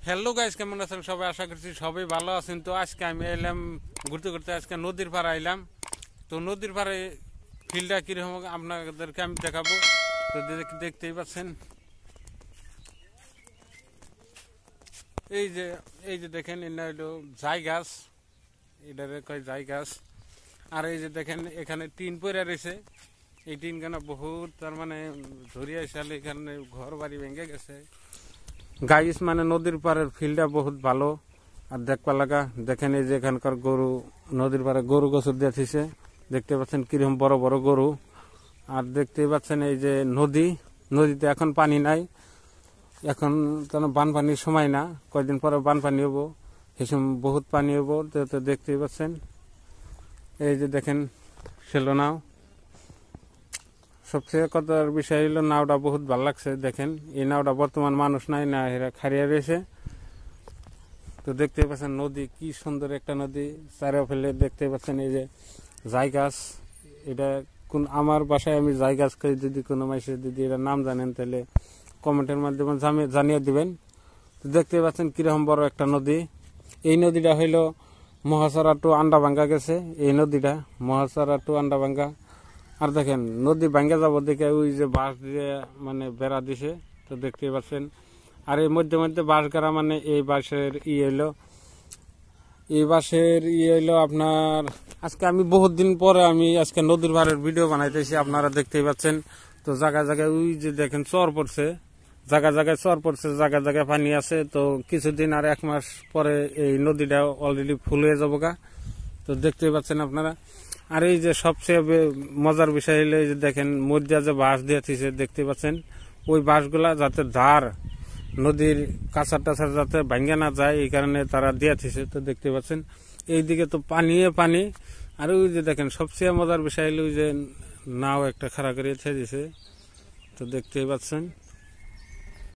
Hello guys, কেমন আছেন সবাই? আশা করছি সবাই ভালো আছেন। তো আজকে আমি এলাম ঘুরতে ঘুরতে, আজকে নদীর পাড়ে আইলাম। তো নদীর পাড়ে ফিল্ডটা কীরকম আপনাদেরকে আমি দেখাবো। তো দেখতেই পাচ্ছেন, এই যে এই যে দেখেন, এটা হলো জাই গাছ, এটারে কয় জাই গাছ। আর এই যে দেখেন, এখানে টিন পরে রয়েছে। এই টিনখানা বহুত তার মানে ধরিয়া এসালে এখানে ঘর বাড়ি ভেঙে গেছে। গাইস মানে নদীর পাড়ের ফিল্ডটা বহুত ভালো আর দেখবা লাগা। দেখেন এই যে এখানকার গরু, নদীর পাড়ে গরু গোসল দিয়ে থিছে, দেখতে পাচ্ছেন কিরকম বড় বড় গরু। আর দেখতে পাচ্ছেন এই যে নদীতে এখন পানি নাই, এখন কেন বানপানির সময় না, কয়েকদিন পরে বানপানি হবো, সেই সময় বহুত পানি হবো। তো দেখতেই পাচ্ছেন এই যে দেখেন সেলো নাও। সবচেয়ে কথার বিষয় হলো নাওটা বহুত ভালো লাগছে। দেখেন এই নাওটা বর্তমান মানুষ নাই, না এরা খারিয়া রয়েছে। তো দেখতে পাচ্ছেন নদী, কি সুন্দর একটা নদী। চারে ফেলে দেখতে পাচ্ছেন এই যে জাই গাছ। এটা কোন আমার বাসায় আমি জাই গাছ করি, যদি কোনো মাসে যদি এরা নাম জানেন তাহলে কমেন্টের মাধ্যমে জানিয়ে দিবেন। তো দেখতে পাচ্ছেন কিরকম বড় একটা নদী। এই নদীটা হইল মহাসরা টু আন্ডাভাঙ্গা গেছে, এই নদীটা মহাসরা টু আন্ডাভাঙ্গা। আর দেখেন নদী ভাঙ্গা যাব দেখে ওই যে বাঁশ দিয়ে মানে বেড়া দিছে, তো দেখতে পাচ্ছেন। আর এই মধ্যে মধ্যে বাঁশ গাড়া, মানে এই বাঁশের হইলো আপনার। আজকে আমি বহুত দিন পরে আমি আজকে নদীর পাড়ের ভিডিও বানাইতেছি, আপনারা দেখতেই পাচ্ছেন। তো জায়গায় জায়গায় ওই যে দেখেন চর পড়ছে, জায়গায় জায়গায় চর পড়ছে, জায়গায় জায়গায় পানি আছে। তো কিছুদিন আর 1 মাস পরে এই নদীটা অলরেডি ফুল হয়ে যাবো গা। তো দেখতেই পাচ্ছেন আপনারা। আর এই যে সবচেয়ে মজার বিষয় হলো এই যে দেখেন মধ্যে যে বাঁশ দিয়ে থিছে, দেখতে পাচ্ছেন ওই বাঁশগুলা যাতে ধার নদীর কাছার টাছার যাতে ভাঙ্গা না যায়, এই কারণে তারা দিয়ে থিছে। তো দেখতে পাচ্ছেন এইদিকে তো পানি। আর ওই যে দেখেন সবচেয়ে মজার বিষয় হলো ওই যে নাও একটা খাড়া করে ছেড়ে দিছে, তো দেখতেই পাচ্ছেন।